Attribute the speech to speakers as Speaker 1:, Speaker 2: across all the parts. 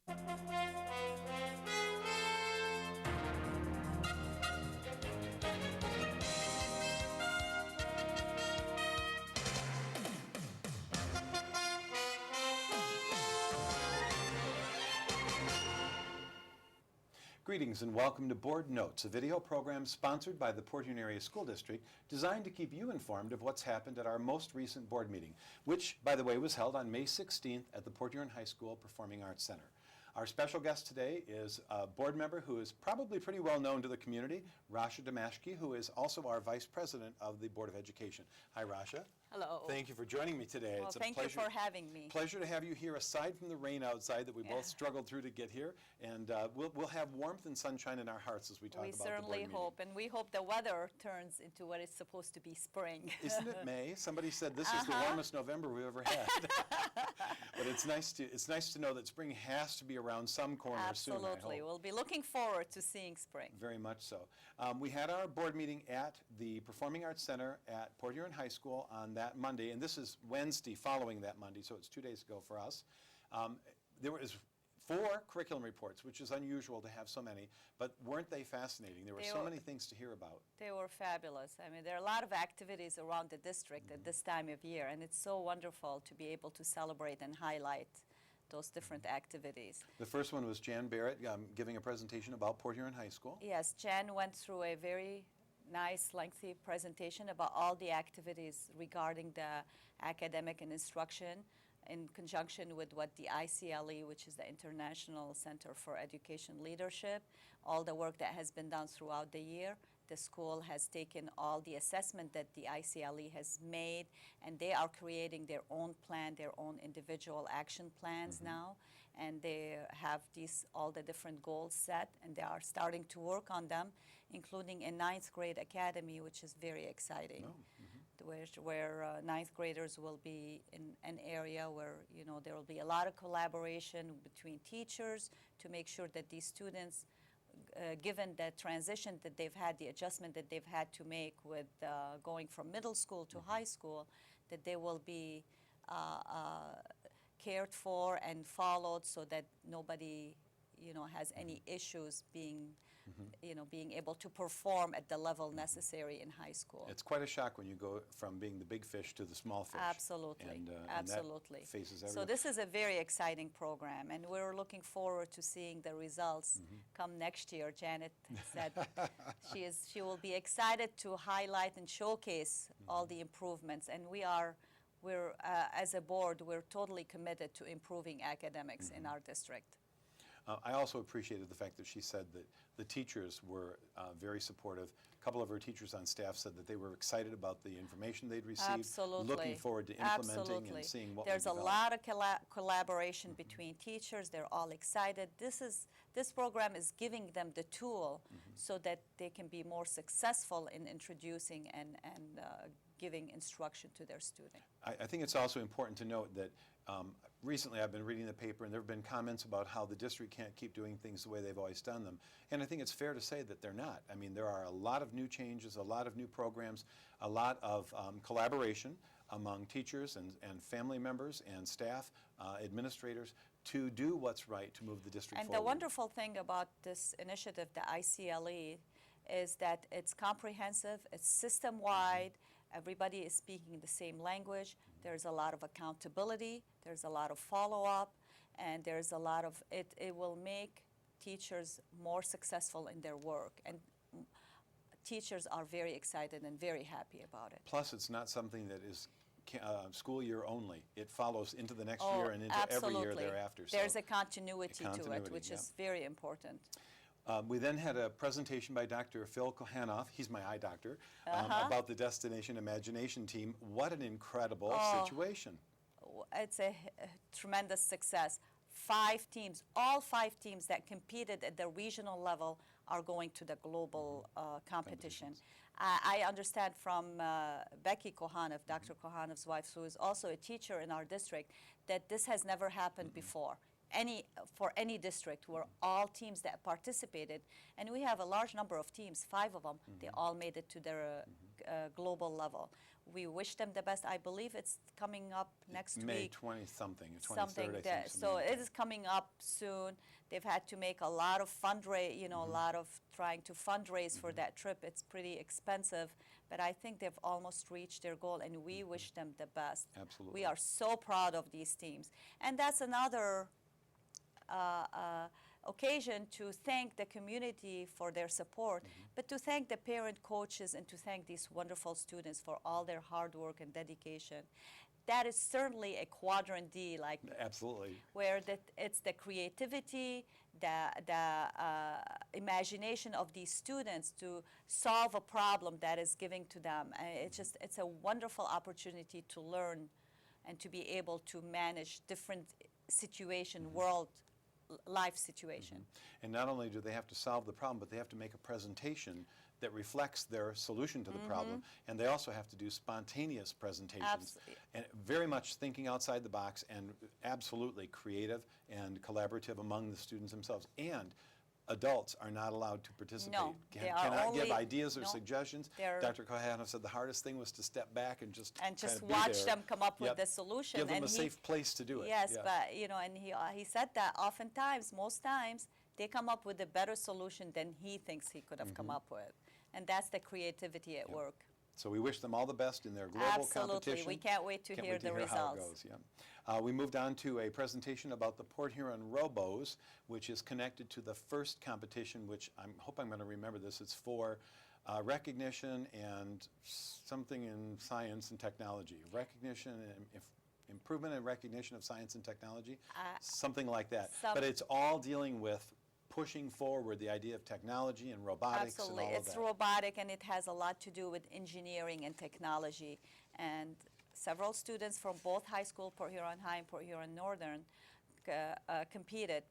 Speaker 1: Greetings and welcome to Board Notes, a video program sponsored by the Port Huron Area School District designed to keep you informed of what's happened at our most recent board meeting, which, by the way, was held on May 16th at the Port Huron High School Performing Arts Center. Our special guest today is a board member who is probably pretty well known to the community, Rasha Damashki, who is also our Vice President of the Board of Education. Hi, Rasha.
Speaker 2: Hello.
Speaker 1: Thank you for joining me today.
Speaker 2: Well,
Speaker 1: it's a
Speaker 2: thank
Speaker 1: pleasure,
Speaker 2: you for having me.
Speaker 1: Pleasure to have you here, aside from the rain outside that we both struggled through to get here. And we'll have warmth and sunshine in our hearts as we talk about the board meeting.
Speaker 2: We certainly hope, and we hope the weather turns into what is supposed to be spring.
Speaker 1: Isn't it May? Somebody said this is the warmest November we've ever had. But it's nice to know that spring has to be around some corner soon, I hope.
Speaker 2: Absolutely. We'll be looking forward to seeing spring.
Speaker 1: Very much so. We had our board meeting at the Performing Arts Center at Port Huron High School on that Monday, and this is Wednesday following that Monday, so it's 2 days ago for us. There was 4 curriculum reports, which is unusual to have so many, but weren't they fascinating? There were so many things to hear about.
Speaker 2: They were fabulous. I mean, there are a lot of activities around the district at this time of year, and it's so wonderful to be able to celebrate and highlight those different activities.
Speaker 1: The first one was Jan Barrett giving a presentation about Port Huron High School.
Speaker 2: Yes, Jan went through a very nice, lengthy presentation about all the activities regarding the academic and instruction in conjunction with what the ICLE, which is the International Center for Education Leadership, all the work that has been done throughout the year. The school has taken all the assessment that the ICLE has made, and they are creating their own plan, their own individual action plans now, and they have all the different goals set, and they are starting to work on them, including a 9th grade academy, which is very exciting, where 9th graders will be in an area where, you know, there will be a lot of collaboration between teachers to make sure that these students, given the transition that they've had, the adjustment that they've had to make with going from middle school to high school, that they will be cared for and followed so that nobody, you know, has any issues being, you know, being able to perform at the level necessary in high school.
Speaker 1: It's quite a shock when you go from being the big fish to the small fish.
Speaker 2: Absolutely,
Speaker 1: and
Speaker 2: absolutely.
Speaker 1: That faces everyone.
Speaker 2: So this is a very exciting program, and we're looking forward to seeing the results come next year. Janet said she will be excited to highlight and showcase all the improvements, and we're as a board, we're totally committed to improving academics in our district.
Speaker 1: I also appreciated the fact that she said that the teachers were very supportive. A couple of her teachers on staff said that they were excited about the information they'd received, looking forward to implementing and seeing what
Speaker 2: There's
Speaker 1: would
Speaker 2: a
Speaker 1: develop.
Speaker 2: lot of collaboration between teachers. They're all excited. This program is giving them the tool so that they can be more successful in introducing and giving instruction to their students.
Speaker 1: I think it's also important to note that recently I've been reading the paper, and there have been comments about how the district can't keep doing things the way they've always done them. And I think it's fair to say that they're not. I mean, there are a lot of new changes, a lot of new programs, a lot of collaboration among teachers and family members and staff, administrators, to do what's right to move the district forward.
Speaker 2: And the wonderful thing about this initiative, the ICLE, is that it's comprehensive, it's system-wide, everybody is speaking the same language, there's a lot of accountability, there's a lot of follow-up, and there's a lot of, it will make teachers more successful in their work. And teachers are very excited and very happy about it.
Speaker 1: Plus, it's not something that is school year only. It follows into the next year and into every year thereafter.
Speaker 2: So there's a continuity to it, which is very important.
Speaker 1: We then had a presentation by Dr. Phil Kohanoff, he's my eye doctor, about the Destination Imagination team. What an incredible situation.
Speaker 2: It's a tremendous success. 5 teams, all 5 teams that competed at the regional level are going to the global competition. I understand from Becky Kohanoff, Dr. Kohanoff's wife, who is also a teacher in our district, that this has never happened before. For any district, where all teams that participated, and we have a large number of teams, 5 of them, they all made it to their global level. We wish them the best. I believe it's coming up next
Speaker 1: May
Speaker 2: week.
Speaker 1: 20-something, 23rd,
Speaker 2: Something
Speaker 1: I think.
Speaker 2: that, so
Speaker 1: something like
Speaker 2: it
Speaker 1: that.
Speaker 2: is coming up soon. They've had to make a lot of a lot of trying to fundraise for that trip. It's pretty expensive, but I think they've almost reached their goal, and we wish them the best.
Speaker 1: Absolutely.
Speaker 2: We are so proud of these teams, and that's another occasion to thank the community for their support, but to thank the parent coaches and to thank these wonderful students for all their hard work and dedication. That is certainly a quadrant D, like
Speaker 1: Absolutely.
Speaker 2: where it's the creativity, the imagination of these students to solve a problem that is given to them. It's a wonderful opportunity to learn and to be able to manage different life situation.
Speaker 1: And not only do they have to solve the problem, but they have to make a presentation that reflects their solution to the problem, and they also have to do spontaneous presentations.
Speaker 2: Absolutely.
Speaker 1: And very much thinking outside the box and absolutely creative and collaborative among the students themselves. And adults are not allowed to participate.
Speaker 2: No, they are
Speaker 1: Cannot give
Speaker 2: only-
Speaker 1: ideas or
Speaker 2: no,
Speaker 1: suggestions.
Speaker 2: they're-
Speaker 1: Dr. Kohanov said the hardest thing was to step back and just
Speaker 2: And
Speaker 1: kind
Speaker 2: just
Speaker 1: of be
Speaker 2: watch
Speaker 1: there.
Speaker 2: them come up with
Speaker 1: Yep.
Speaker 2: the solution.
Speaker 1: Give them
Speaker 2: and
Speaker 1: a safe place to do it.
Speaker 2: Yes, but and he said that oftentimes, most times, they come up with a better solution than he thinks he could have come up with. And that's the creativity at work.
Speaker 1: So we wish them all the best in their global
Speaker 2: Absolutely.
Speaker 1: competition.
Speaker 2: We can't wait to hear the
Speaker 1: how it
Speaker 2: results.
Speaker 1: goes, yeah. We moved on to a presentation about the Port Huron Robos, which is connected to the first competition, which I hope I'm going to remember this. It's for recognition and something in science and technology. Recognition and improvement and recognition of science and technology, something like that. But it's all dealing with pushing forward the idea of technology and robotics
Speaker 2: Absolutely.
Speaker 1: and all
Speaker 2: It's
Speaker 1: of that.
Speaker 2: robotic, and it has a lot to do with engineering and technology. And several students from both high school, Port Huron High and Port Huron Northern, competed,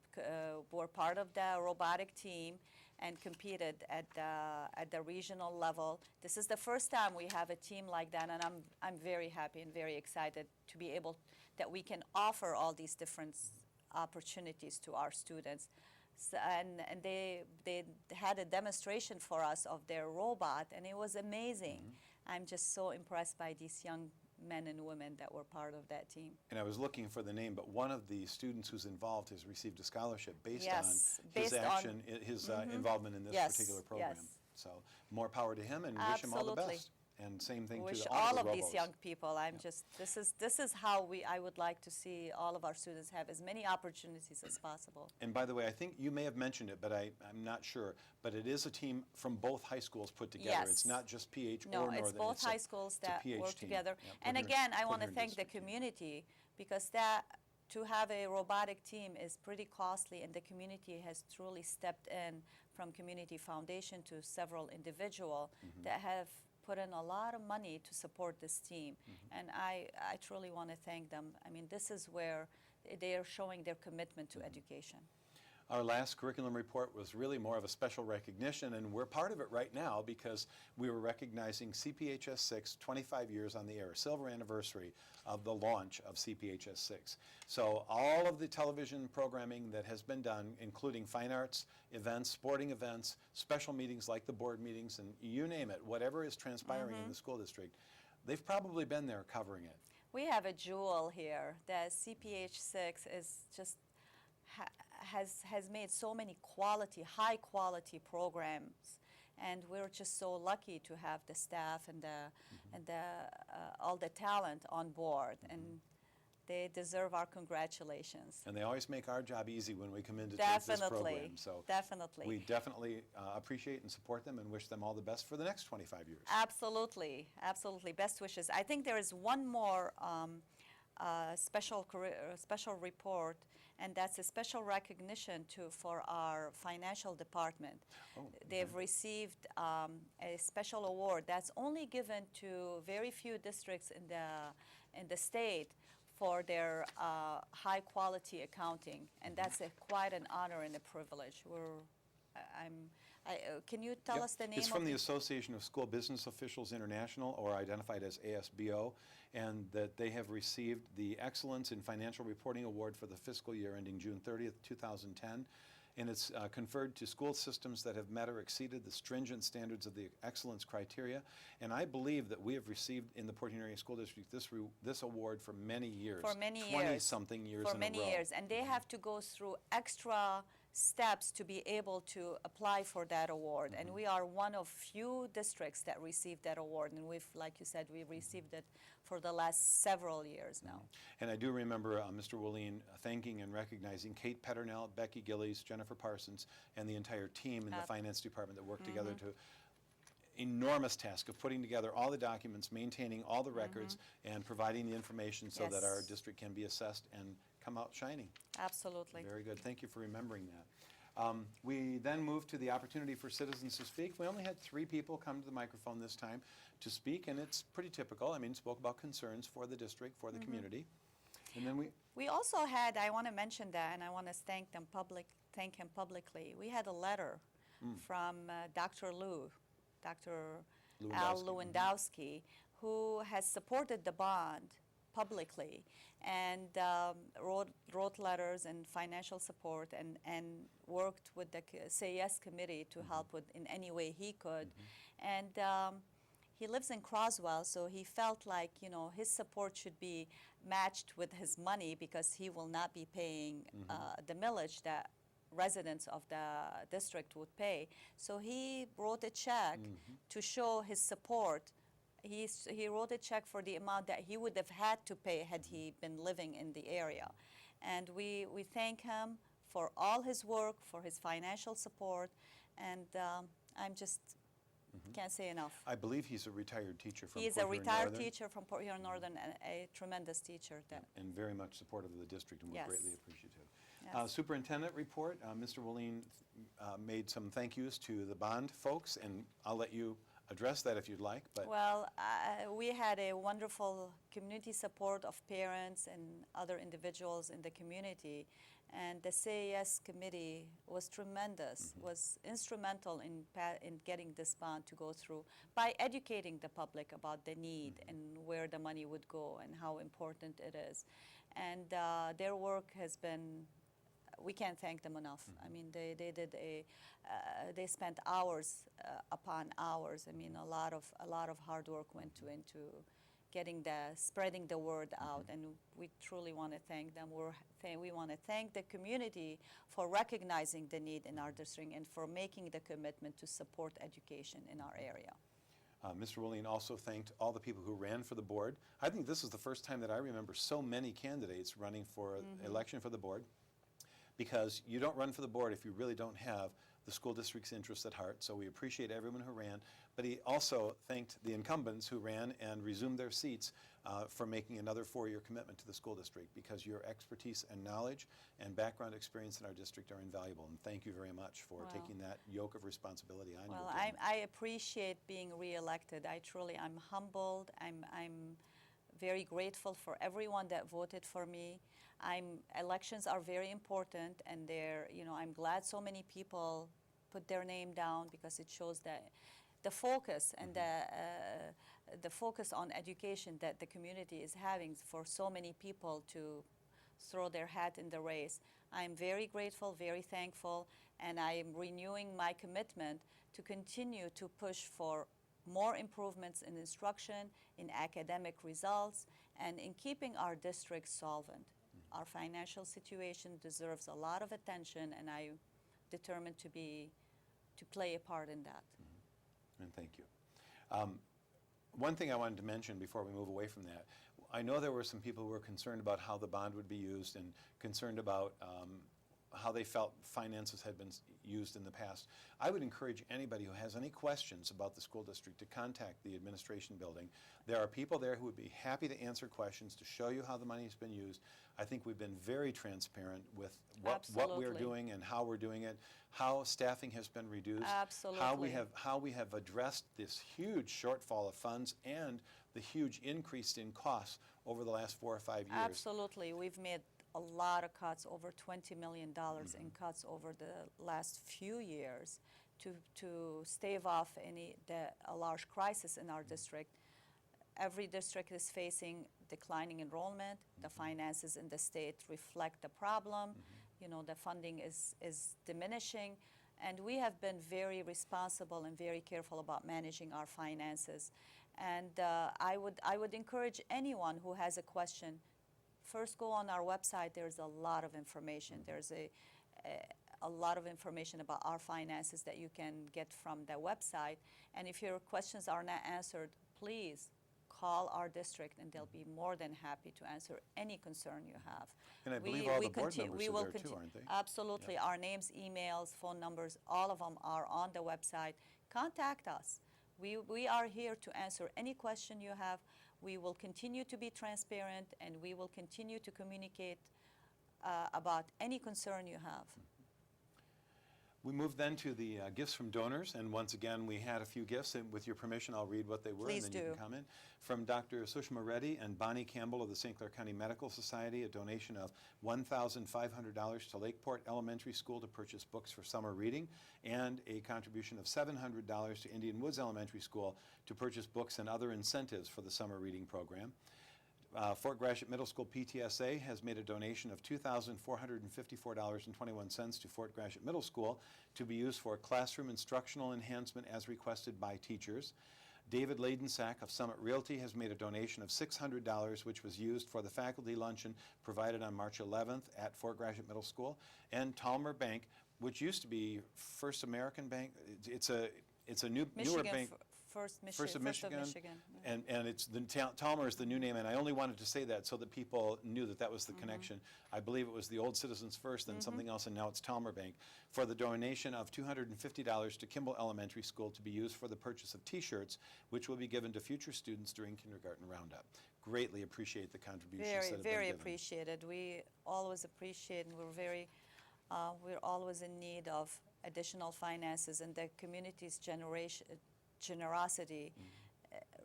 Speaker 2: were part of the robotic team and competed at the regional level. This is the first time we have a team like that, and I'm very happy and very excited to be able, that we can offer all these different opportunities to our students. So, and they had a demonstration for us of their robot, and it was amazing. I'm just so impressed by these young men and women that were part of that team.
Speaker 1: And I was looking for the name, but one of the students who's involved has received a scholarship based
Speaker 2: Yes,
Speaker 1: on his
Speaker 2: based on-
Speaker 1: action, his involvement in this
Speaker 2: Yes,
Speaker 1: particular program.
Speaker 2: yes.
Speaker 1: So more power to him, and wish him all the
Speaker 2: Absolutely.
Speaker 1: best. And same thing
Speaker 2: Wish
Speaker 1: to
Speaker 2: all
Speaker 1: the
Speaker 2: of these
Speaker 1: Robos.
Speaker 2: young people. This is how I would like to see all of our students have as many opportunities as possible.
Speaker 1: And by the way, I think you may have mentioned it, but I'm not sure. But it is a team from both high schools put together.
Speaker 2: Yes.
Speaker 1: It's not just PH
Speaker 2: No,
Speaker 1: or Northern.
Speaker 2: it's both
Speaker 1: a-
Speaker 2: high schools
Speaker 1: it's a
Speaker 2: that
Speaker 1: PH
Speaker 2: work
Speaker 1: team.
Speaker 2: together.
Speaker 1: Yeah,
Speaker 2: And
Speaker 1: Port Huron-
Speaker 2: again, I
Speaker 1: Port
Speaker 2: want to
Speaker 1: Huron
Speaker 2: thank the
Speaker 1: District team.
Speaker 2: community, because that to have a robotic team is pretty costly, and the community has truly stepped in, from Community Foundation to several individuals that have put in a lot of money to support this team. And I truly want to thank them. I mean, this is where they are showing their commitment to education.
Speaker 1: Our last curriculum report was really more of a special recognition, and we're part of it right now because we were recognizing CPHS 6 25 years on the air, silver anniversary of the launch of CPHS 6. So all of the television programming that has been done, including fine arts events, sporting events, special meetings like the board meetings, and you name it, whatever is transpiring in the school district, they've probably been there covering it.
Speaker 2: We have a jewel here. The CPH6 is just has made so many high quality programs, and we're just so lucky to have the staff and all the talent on board, and they deserve our congratulations.
Speaker 1: And they always make our job easy when we come in to take this program. So
Speaker 2: Definitely.
Speaker 1: we definitely appreciate and support them and wish them all the best for the next 25 years.
Speaker 2: Absolutely, absolutely. Best wishes. I think there is one more special report, and that's a special recognition for our financial department. They've received a special award that's only given to very few districts in the state for their high quality accounting, and that's quite an honor and a privilege. Can you tell
Speaker 1: Yep.
Speaker 2: us the name?
Speaker 1: It's from the Association of School Business Officials International, or identified as ASBO, and that they have received the Excellence in Financial Reporting Award for the fiscal year ending June 30th, 2010. and it's conferred to school systems that have met or exceeded the stringent standards of the excellence criteria. And I believe that we have received in the Port Huron Area School District this award for many years.
Speaker 2: For many years.
Speaker 1: 20-something years
Speaker 2: For
Speaker 1: in
Speaker 2: many
Speaker 1: a row.
Speaker 2: years. And they have to go through extra steps to be able to apply for that award. And we are one of few districts that received that award. And we've, like you said, we've received it for the last several years now.
Speaker 1: And I do remember Mr. Willeen thanking and recognizing Kate Petternell, Becky Gillies, Jennifer Parsons, and the entire team in the finance department that worked together to enormous task of putting together all the documents, maintaining all the records, and providing the information so that our
Speaker 2: Yes.
Speaker 1: district can be assessed and come out shining.
Speaker 2: Absolutely.
Speaker 1: Very good. Thank you for remembering that. We then moved to the opportunity for citizens to speak. We only had 3 people come to the microphone this time to speak, and it's pretty typical. I mean, spoke about concerns for the district, for the community. And then
Speaker 2: We also had, I want to mention that, and I want to thank him publicly. We had a letter from Dr. Al
Speaker 1: Lewandowski.
Speaker 2: Lewandowski, who has supported the bond publicly and wrote letters and financial support and worked with the Say Yes committee to help with in any way he could. And he lives in Croswell, so he felt like, you know, his support should be matched with his money because he will not be paying the millage that residents of the district would pay. So he wrote a check to show his support. He wrote a check for the amount that he would have had to pay had he been living in the area. And we thank him for all his work, for his financial support, and I'm just can't say enough.
Speaker 1: I believe he's a retired teacher from
Speaker 2: He is
Speaker 1: Port
Speaker 2: a
Speaker 1: Huron
Speaker 2: retired
Speaker 1: Northern,
Speaker 2: teacher from Port Huron Northern and a tremendous teacher. That
Speaker 1: and very much supportive of the district, and we're
Speaker 2: Yes.
Speaker 1: greatly appreciative.
Speaker 2: Yes.
Speaker 1: Superintendent report, Mr. Willeen made some thank yous to the bond folks, and I'll let you address that if you'd like. But
Speaker 2: Well, we had a wonderful community support of parents and other individuals in the community, and the Say Yes committee was tremendous, was instrumental in getting this bond to go through by educating the public about the need and where the money would go and how important it is. And their work has been, we can't thank them enough. I mean, they spent hours upon hours. I mean, a lot of hard work went into spreading the word out, and we truly want to thank them. We want to thank the community for recognizing the need in our district and for making the commitment to support education in our area.
Speaker 1: Mr. Willeen also thanked all the people who ran for the board. I think this is the first time that I remember so many candidates running for election for the board, because you don't run for the board if you really don't have the school district's interests at heart. So we appreciate everyone who ran, but he also thanked the incumbents who ran and resumed their seats for making another 4-year commitment to the school district, because your expertise and knowledge and background experience in our district are invaluable. And thank you very much for taking that yoke of responsibility on you.
Speaker 2: Well,
Speaker 1: again.
Speaker 2: I appreciate being reelected. I'm humbled. I'm very grateful for everyone that voted for me. Elections are very important, and I'm glad so many people put their name down, because it shows that the focus and the focus on education that the community is having for so many people to throw their hat in the race. I'm very grateful, very thankful, and I am renewing my commitment to continue to push for more improvements in instruction, in academic results, and in keeping our district solvent. Our financial situation deserves a lot of attention, and I'm determined to play a part in that.
Speaker 1: And thank you. One thing I wanted to mention before we move away from that, I know there were some people who were concerned about how the bond would be used and concerned about how they felt finances had been used in the past. I would encourage anybody who has any questions about the school district to contact the administration building. There are people there who would be happy to answer questions, to show you how the money has been used. I think we've been very transparent with what we're
Speaker 2: Absolutely.
Speaker 1: doing and how we're doing it, how staffing has been reduced,
Speaker 2: Absolutely.
Speaker 1: how we have addressed this huge shortfall of funds and the huge increase in costs over the last 4 or 5 years.
Speaker 2: Absolutely. We've made a lot of cuts, over $20 million in cuts over the last few years to stave off a large crisis in our district. Every district is facing declining enrollment. The finances in the state reflect the problem. the funding is diminishing. And we have been very responsible and very careful about managing our finances. And I would encourage anyone who has a question, first go on our website. There's a lot of information. There's a lot of information about our finances that you can get from the website. And if your questions are not answered, please call our district, and they'll be more than happy to answer any concern you have.
Speaker 1: And I believe all the board members are there too, aren't they?
Speaker 2: Absolutely. Our names, emails, phone numbers, all of them are on the website. Contact us. We are here to answer any question you have. We will continue to be transparent, and we will continue to communicate about any concern you have.
Speaker 1: We move then to the gifts from donors, and once again, we had a few gifts, and with your permission, I'll read what they were,
Speaker 2: Please
Speaker 1: and then you
Speaker 2: do.
Speaker 1: can comment. From Dr. Sushma Reddy and Bonnie Campbell of the St. Clair County Medical Society, a donation of $1,500 to Lakeport Elementary School to purchase books for summer reading, and a contribution of $700 to Indian Woods Elementary School to purchase books and other incentives for the summer reading program. Fort Gratiot Middle School PTSA has made a donation of $2,454.21 to Fort Gratiot Middle School to be used for classroom instructional enhancement as requested by teachers. David Ladensack of Summit Realty has made a donation of $600, which was used for the faculty luncheon provided on March 11th at Fort Gratiot Middle School. And Talmer Bank, which used to be First American Bank, it's a newer bank.
Speaker 2: First
Speaker 1: First of Michigan,
Speaker 2: yeah.
Speaker 1: and it's Talmer is the new name, and I only wanted to say that so that people knew that was the connection. I believe it was the old Citizens First, then something else, and now it's Talmer Bank, for the donation of $250 to Kimball Elementary School to be used for the purchase of T-shirts, which will be given to future students during kindergarten roundup. Greatly appreciate the contributions that have been given.
Speaker 2: Very appreciated. We always appreciate, and we're always in need of additional finances, and the community's generosity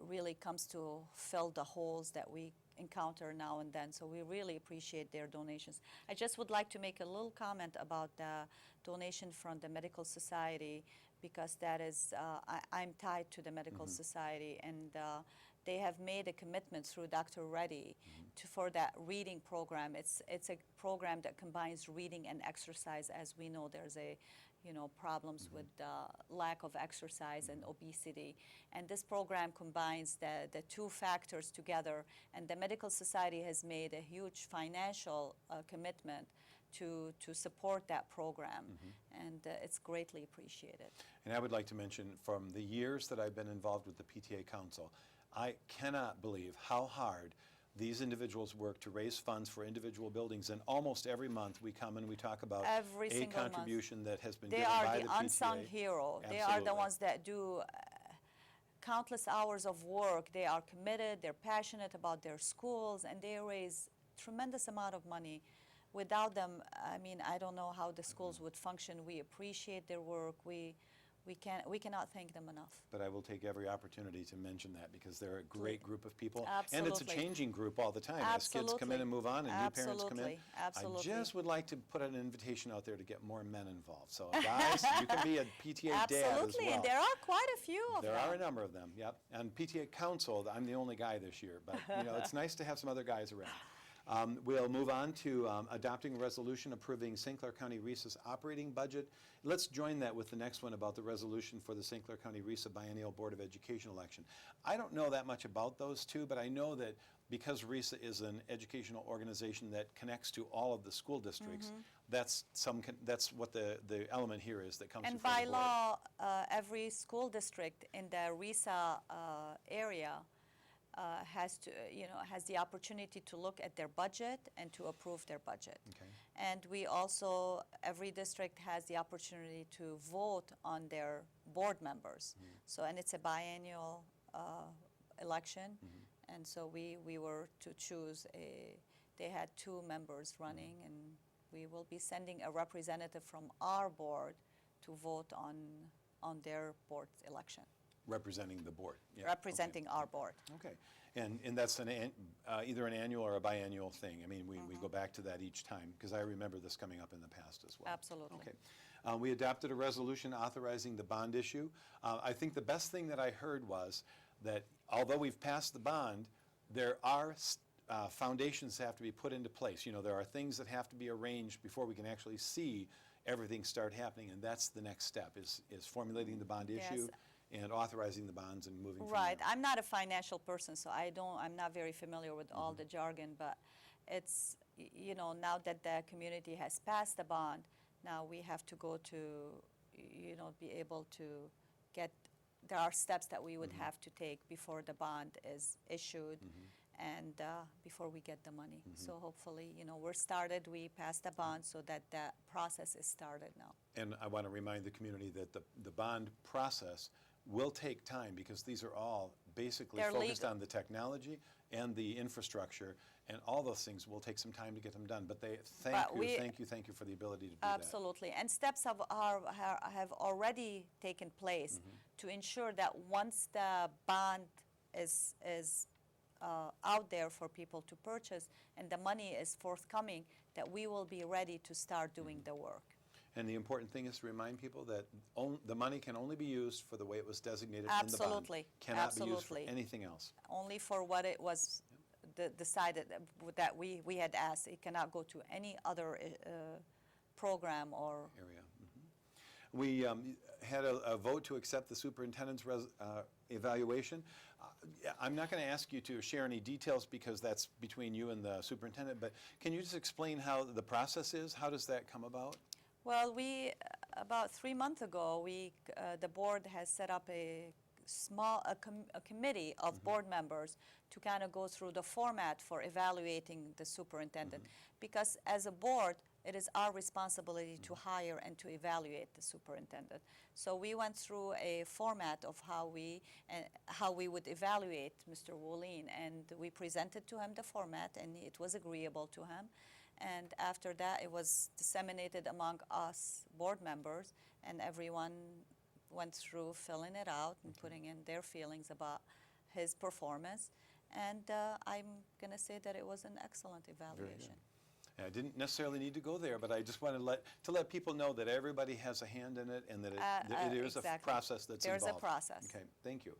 Speaker 2: really comes to fill the holes that we encounter now and then. So we really appreciate their donations. I just would like to make a little comment about the donation from the Medical Society, because that is, I'm tied to the Medical Society, and they have made a commitment through Dr. Reddy for that reading program. It's a program that combines reading and exercise. As we know, there's problems with lack of exercise and obesity. And this program combines the two factors together. And the Medical Society has made a huge financial commitment to support that program. And it's greatly appreciated.
Speaker 1: And I would like to mention, from the years that I've been involved with the PTA Council, I cannot believe how hard these individuals work to raise funds for individual buildings, and almost every month we come and we talk about a contribution that has been given by the PTA.
Speaker 2: They are the unsung hero. They are the ones that do countless hours of work. They are committed, they're passionate about their schools, and they raise tremendous amount of money. Without them, I mean, I don't know how the schools would function. We appreciate their work. We cannot thank them enough.
Speaker 1: But I will take every opportunity to mention that, because they're a great group of people.
Speaker 2: Absolutely.
Speaker 1: And it's a changing group all the time.
Speaker 2: Absolutely.
Speaker 1: As kids come in and move on, and new parents come in.
Speaker 2: Absolutely.
Speaker 1: I just would like to put an invitation out there to get more men involved. So guys, you can be a PTA dad as well.
Speaker 2: Absolutely, and there are quite a few of them.
Speaker 1: There are a number of them, yep. And PTA Council, I'm the only guy this year, but it's nice to have some other guys around. We'll move on to adopting a resolution approving St. Clair County RESA's operating budget. Let's join that with the next one about the resolution for the St. Clair County RESA Biennial Board of Education election. I don't know that much about those two, but I know that because RESA is an educational organization that connects to all of the school districts, that's what the element here is that comes
Speaker 2: and
Speaker 1: before the board.
Speaker 2: by law, every school district in the RESA area has the opportunity to look at their budget and to approve their budget.
Speaker 1: Okay.
Speaker 2: And we also, every district has the opportunity to vote on their board members. So, and it's a biennial election, and so we were to choose they had 2 members running, and we will be sending a representative from our board to vote on their board election.
Speaker 1: Representing the board. Yeah,
Speaker 2: Representing our board.
Speaker 1: Okay, and that's either an annual or a biannual thing. I mean, we go back to that each time, because I remember this coming up in the past as well.
Speaker 2: Absolutely.
Speaker 1: Okay. We adopted a resolution authorizing the bond issue. I think the best thing that I heard was that although we've passed the bond, there are foundations have to be put into place. You know, there are things that have to be arranged before we can actually see everything start happening, and that's the next step, is formulating the bond
Speaker 2: Yes.
Speaker 1: issue and authorizing the bonds and moving from
Speaker 2: Right.
Speaker 1: there.
Speaker 2: I'm not a financial person, so I'm not very familiar with all the jargon, but it's, you know, now that the community has passed the bond, now we have to go to, you know, be able to get, there are steps that we would have to take before the bond is issued and before we get the money. So hopefully, you know, we're started, we passed the bond so that that process is started now.
Speaker 1: And I want to remind the community that the bond process will take time, because these are all basically
Speaker 2: They're
Speaker 1: focused
Speaker 2: legal.
Speaker 1: on the technology and the infrastructure, and all those things will take some time to get them done. But
Speaker 2: But we-
Speaker 1: thank you for the ability to do that.
Speaker 2: Absolutely. And steps have already taken place to ensure that once the bond is out there for people to purchase and the money is forthcoming, that we will be ready to start doing the work.
Speaker 1: And the important thing is to remind people that the money can only be used for the way it was designated in the bond.
Speaker 2: Absolutely.
Speaker 1: Cannot be used for
Speaker 2: Absolutely.
Speaker 1: anything else.
Speaker 2: Only for what it was decided that we had asked. It cannot go to any other program or
Speaker 1: Area. We had a vote to accept the superintendent's evaluation. I'm not going to ask you to share any details because that's between you and the superintendent, but can you just explain how the process is? How does that come about?
Speaker 2: Well, about 3 months ago, the board has set up a committee of board members to kind of go through the format for evaluating the superintendent. Because as a board, it is our responsibility to hire and to evaluate the superintendent. So we went through a format of how we would evaluate Mr. Wooleen, and we presented to him the format, and it was agreeable to him. And after that, it was disseminated among us board members, and everyone went through filling it out and putting in their feelings about his performance. And I'm going to say that it was an excellent evaluation.
Speaker 1: And I didn't necessarily need to go there, but I just wanted to let people know that everybody has a hand in it, and that it is a
Speaker 2: Exactly.
Speaker 1: process that's
Speaker 2: There's
Speaker 1: involved.
Speaker 2: a process.
Speaker 1: Okay, thank you.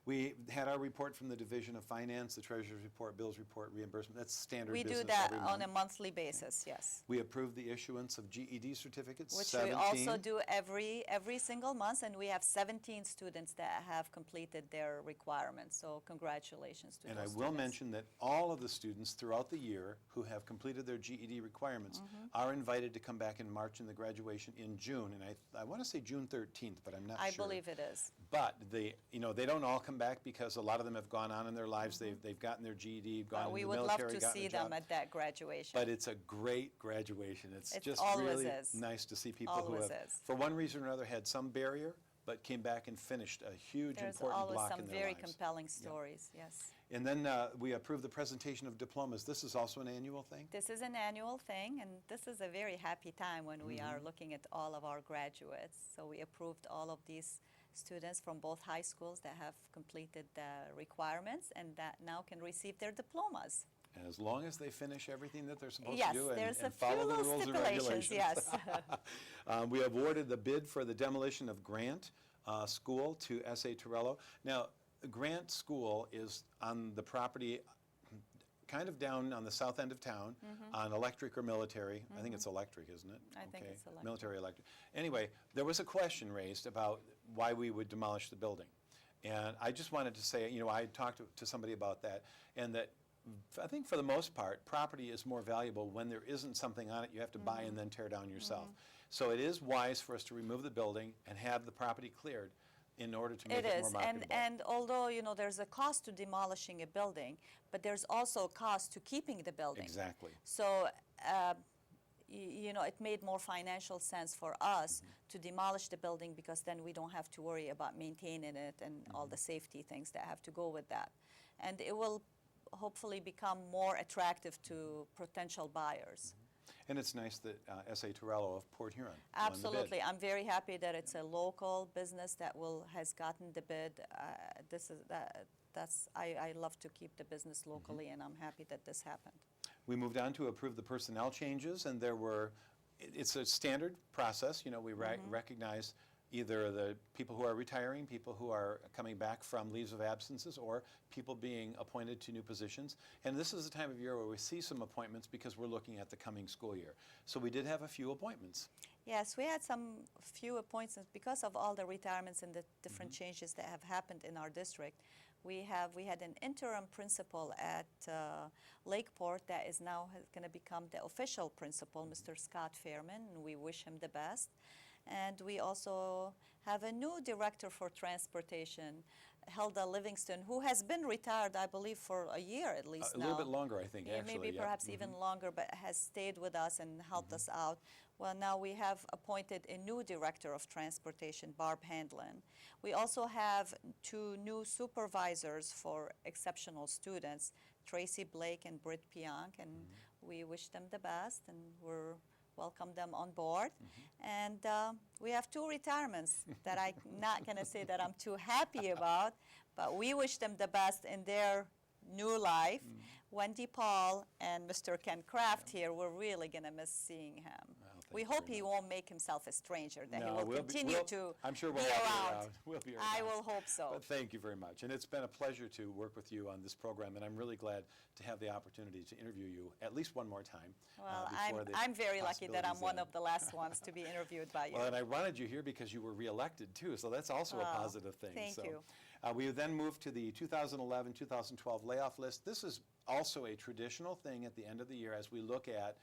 Speaker 1: We had our report from the Division of Finance, the Treasurer's report, bills report, reimbursement. That's standard
Speaker 2: We
Speaker 1: business
Speaker 2: do that
Speaker 1: every
Speaker 2: on a
Speaker 1: month.
Speaker 2: monthly basis, yes.
Speaker 1: We approved the issuance of GED certificates,
Speaker 2: Which
Speaker 1: 17.
Speaker 2: we also do every single month, and we have 17 students that have completed their requirements. So congratulations to
Speaker 1: And I
Speaker 2: those
Speaker 1: will
Speaker 2: students.
Speaker 1: mention that all of the students throughout the year who have completed their GED requirements are invited to come back in March in the graduation in June. And I want to say June 13th, but I'm not
Speaker 2: I
Speaker 1: sure.
Speaker 2: believe it is.
Speaker 1: But they don't all come back because a lot of them have gone on in their lives. They've gotten their GED, gone into
Speaker 2: We
Speaker 1: the
Speaker 2: would love
Speaker 1: military,
Speaker 2: to
Speaker 1: gotten
Speaker 2: see
Speaker 1: a job.
Speaker 2: them at that graduation.
Speaker 1: But it's a great graduation. It's
Speaker 2: It
Speaker 1: just
Speaker 2: always
Speaker 1: really
Speaker 2: is.
Speaker 1: nice to see people who
Speaker 2: Always
Speaker 1: have,
Speaker 2: is.
Speaker 1: for one reason or another, had some barrier, but came back and finished a huge,
Speaker 2: There's
Speaker 1: important
Speaker 2: always
Speaker 1: block
Speaker 2: some
Speaker 1: in their
Speaker 2: very
Speaker 1: lives.
Speaker 2: compelling stories, yes.
Speaker 1: And then we approved the presentation of diplomas. This is also an annual thing?
Speaker 2: This is an annual thing, and this is a very happy time when we are looking at all of our graduates. So we approved all of these students from both high schools that have completed the requirements and that now can receive their diplomas.
Speaker 1: As long as they finish everything that they're supposed
Speaker 2: Yes,
Speaker 1: to do
Speaker 2: there's a
Speaker 1: and
Speaker 2: few
Speaker 1: follow the
Speaker 2: little
Speaker 1: rules and
Speaker 2: stipulations,
Speaker 1: regulations.
Speaker 2: yes.
Speaker 1: We awarded the bid for the demolition of Grant School to S.A. Torello. Now, Grant School is on the property kind of down on the south end of town on Electric or Military. I think it's Electric, isn't it?
Speaker 2: I think it's Electric.
Speaker 1: Military Electric. Anyway, there was a question raised about why we would demolish the building. And I just wanted to say, I talked to somebody about that, and that I think for the most part, property is more valuable when there isn't something on it you have to buy and then tear down yourself. So it is wise for us to remove the building and have the property cleared in order to make
Speaker 2: It
Speaker 1: it
Speaker 2: is,
Speaker 1: more marketable.
Speaker 2: and although, there's a cost to demolishing a building, but there's also a cost to keeping the building.
Speaker 1: Exactly.
Speaker 2: So, it made more financial sense for us to demolish the building because then we don't have to worry about maintaining it and all the safety things that have to go with that. And it will hopefully become more attractive to potential buyers.
Speaker 1: And it's nice that S.A. Torello of Port Huron won the bid.
Speaker 2: Absolutely. I'm very happy that it's a local business that has gotten the bid. I love to keep the business locally, and I'm happy that this happened.
Speaker 1: We moved on to approve the personnel changes, and it's a standard process. We recognize either the people who are retiring, people who are coming back from leaves of absences, or people being appointed to new positions. And this is the time of year where we see some appointments because we're looking at the coming school year. So we did have a few appointments.
Speaker 2: Yes, we had some few appointments because of all the retirements and the different changes that have happened in our district. We had an interim principal at Lakeport that is now going to become the official principal, Mr. Scott Fairman, and we wish him the best. And we also have a new director for transportation, Hilda Livingston, who has been retired, I believe, for a year at least
Speaker 1: A
Speaker 2: now.
Speaker 1: little bit longer, I think,
Speaker 2: Yeah,
Speaker 1: actually.
Speaker 2: maybe
Speaker 1: yeah.
Speaker 2: perhaps even longer, but has stayed with us and helped us out. Well, now we have appointed a new director of transportation, Barb Handlin. We also have 2 new supervisors for exceptional students, Tracy Blake and Britt Pionk, and we wish them the best and we're welcome them on board. And we have 2 retirements that I'm not going to say that I'm too happy about, but we wish them the best in their new life. Wendy Paul and Mr. Ken Kraft here, we're really going to miss seeing him. We
Speaker 1: thank you
Speaker 2: hope
Speaker 1: very
Speaker 2: he
Speaker 1: much.
Speaker 2: won't make himself a stranger, that he
Speaker 1: No,
Speaker 2: will
Speaker 1: we'll be-
Speaker 2: continue
Speaker 1: we'll-
Speaker 2: to
Speaker 1: I'm sure
Speaker 2: be
Speaker 1: we'll all be
Speaker 2: around.
Speaker 1: around. We'll be
Speaker 2: I
Speaker 1: around.
Speaker 2: will hope so.
Speaker 1: But thank you very much. And it's been a pleasure to work with you on this program, and I'm really glad to have the opportunity to interview you at least one more time.
Speaker 2: Well,
Speaker 1: before the
Speaker 2: I'm very lucky that I'm
Speaker 1: possibilities
Speaker 2: one
Speaker 1: end.
Speaker 2: of the last ones to be interviewed by you.
Speaker 1: Well, and I wanted you here because you were reelected too, so that's also a
Speaker 2: Oh,
Speaker 1: positive thing.
Speaker 2: thank
Speaker 1: So,
Speaker 2: you.
Speaker 1: we then moved to the 2011-2012 layoff list. This is also a traditional thing at the end of the year as we look at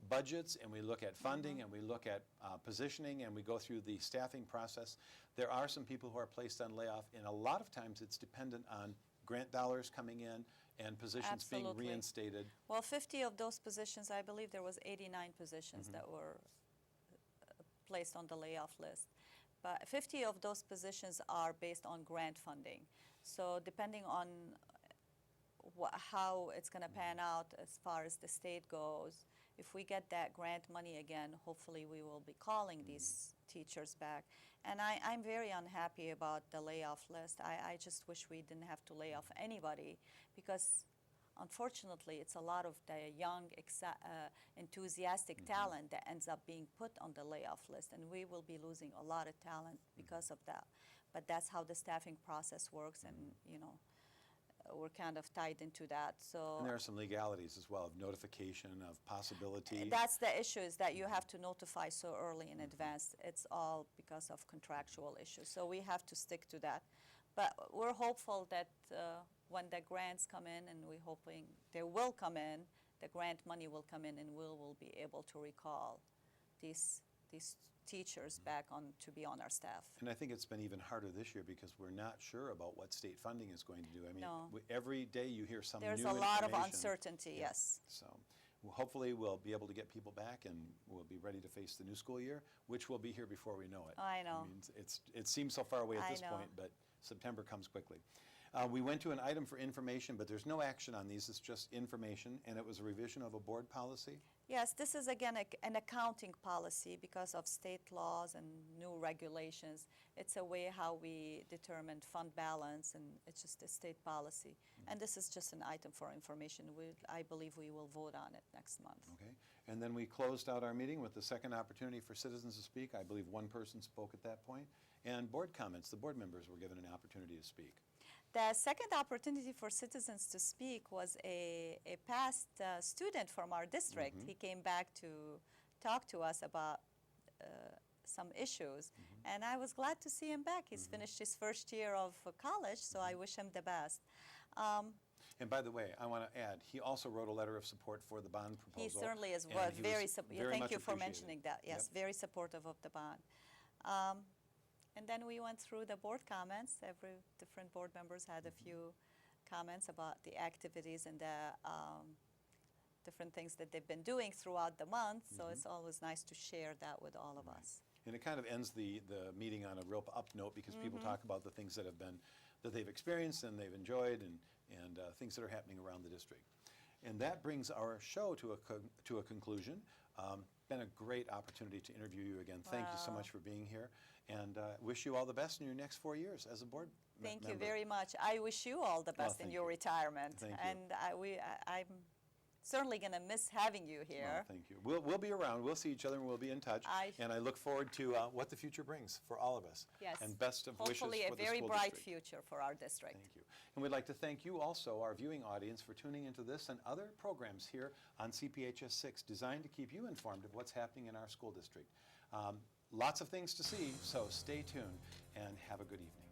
Speaker 1: budgets and we look at funding and we look at positioning and we go through the staffing process. There are some people who are placed on layoff, and a lot of times it's dependent on grant dollars coming in and positions being
Speaker 2: Absolutely.
Speaker 1: reinstated.
Speaker 2: Well, 50 of those positions, I believe there was 89 positions that were placed on the layoff list. But 50 of those positions are based on grant funding. So depending on how it's going to pan out as far as the state goes, if we get that grant money again, hopefully we will be calling these teachers back. And I'm very unhappy about the layoff list. I just wish we didn't have to lay off anybody, because unfortunately it's a lot of the young, enthusiastic talent that ends up being put on the layoff list, and we will be losing a lot of talent because of that. But that's how the staffing process works, and you know, we're kind of tied into that. So
Speaker 1: And there are some legalities as well of notification, of possibility.
Speaker 2: that's the issue, is that you have to notify so early in advance. It's all because of contractual issues. So we have to stick to that. But we're hopeful that when the grants come in, and we're hoping they will come in, the grant money will come in, and we will be able to recall these teachers back on to be on our staff.
Speaker 1: And I think it's been even harder this year because we're not sure about what state funding is going to do. I mean,
Speaker 2: No.
Speaker 1: every day you hear some
Speaker 2: There's
Speaker 1: new
Speaker 2: a lot of
Speaker 1: information.
Speaker 2: uncertainty,
Speaker 1: Yeah.
Speaker 2: yes.
Speaker 1: So hopefully we'll be able to get people back and we'll be ready to face the new school year, which will be here before we know it.
Speaker 2: I know.
Speaker 1: I mean, it seems so far away at
Speaker 2: I
Speaker 1: this
Speaker 2: know.
Speaker 1: point, but September comes quickly. We went to an item for information, but there's no action on these. It's just information, and it was a revision of a board policy.
Speaker 2: Yes, this is again an accounting policy because of state laws and new regulations. It's a way how we determine fund balance, and it's just a state policy. And this is just an item for information. I believe we will vote on it next month.
Speaker 1: Okay, and then we closed out our meeting with the second opportunity for citizens to speak. I believe one person spoke at that point. And board comments, the board members were given an opportunity to speak.
Speaker 2: The second opportunity for citizens to speak was a past student from our district. He came back to talk to us about some issues, and I was glad to see him back. He's finished his first year of college, so I wish him the best.
Speaker 1: And by the way, I want to add, he also wrote a letter of support for the bond proposal.
Speaker 2: He certainly is.
Speaker 1: and
Speaker 2: Well,
Speaker 1: he
Speaker 2: very
Speaker 1: was
Speaker 2: supportive. Thank
Speaker 1: much
Speaker 2: you for
Speaker 1: appreciated.
Speaker 2: mentioning that. Yes,
Speaker 1: Yep.
Speaker 2: very supportive of the bond. And then we went through the board comments. Every different board members had a few comments about the activities and the different things that they've been doing throughout the month. So it's always nice to share that with all of us.
Speaker 1: And it kind of ends the meeting on a real up note because people talk about the things that they've experienced and they've enjoyed and things that are happening around the district. And that brings our show to a conclusion. Been a great opportunity to interview you again. Thank you so
Speaker 2: Wow.
Speaker 1: much for being here, and wish you all the best in your next 4 years as a board
Speaker 2: Thank you
Speaker 1: member.
Speaker 2: very much. I wish you all the best in
Speaker 1: thank
Speaker 2: your
Speaker 1: you.
Speaker 2: retirement.
Speaker 1: Thank you.
Speaker 2: And I'm certainly going to miss having you
Speaker 1: Well,
Speaker 2: here.
Speaker 1: thank you. We'll be around. We'll see each other and we'll be in touch. And I look forward to what the future brings for all of us.
Speaker 2: Yes.
Speaker 1: And best of wishes for the
Speaker 2: Hopefully
Speaker 1: school
Speaker 2: a very
Speaker 1: district.
Speaker 2: bright future for our district.
Speaker 1: Thank you. And we'd like to thank you also, our viewing audience, for tuning into this and other programs here on CPHS 6 designed to keep you informed of what's happening in our school district. Lots of things to see, so stay tuned and have a good evening.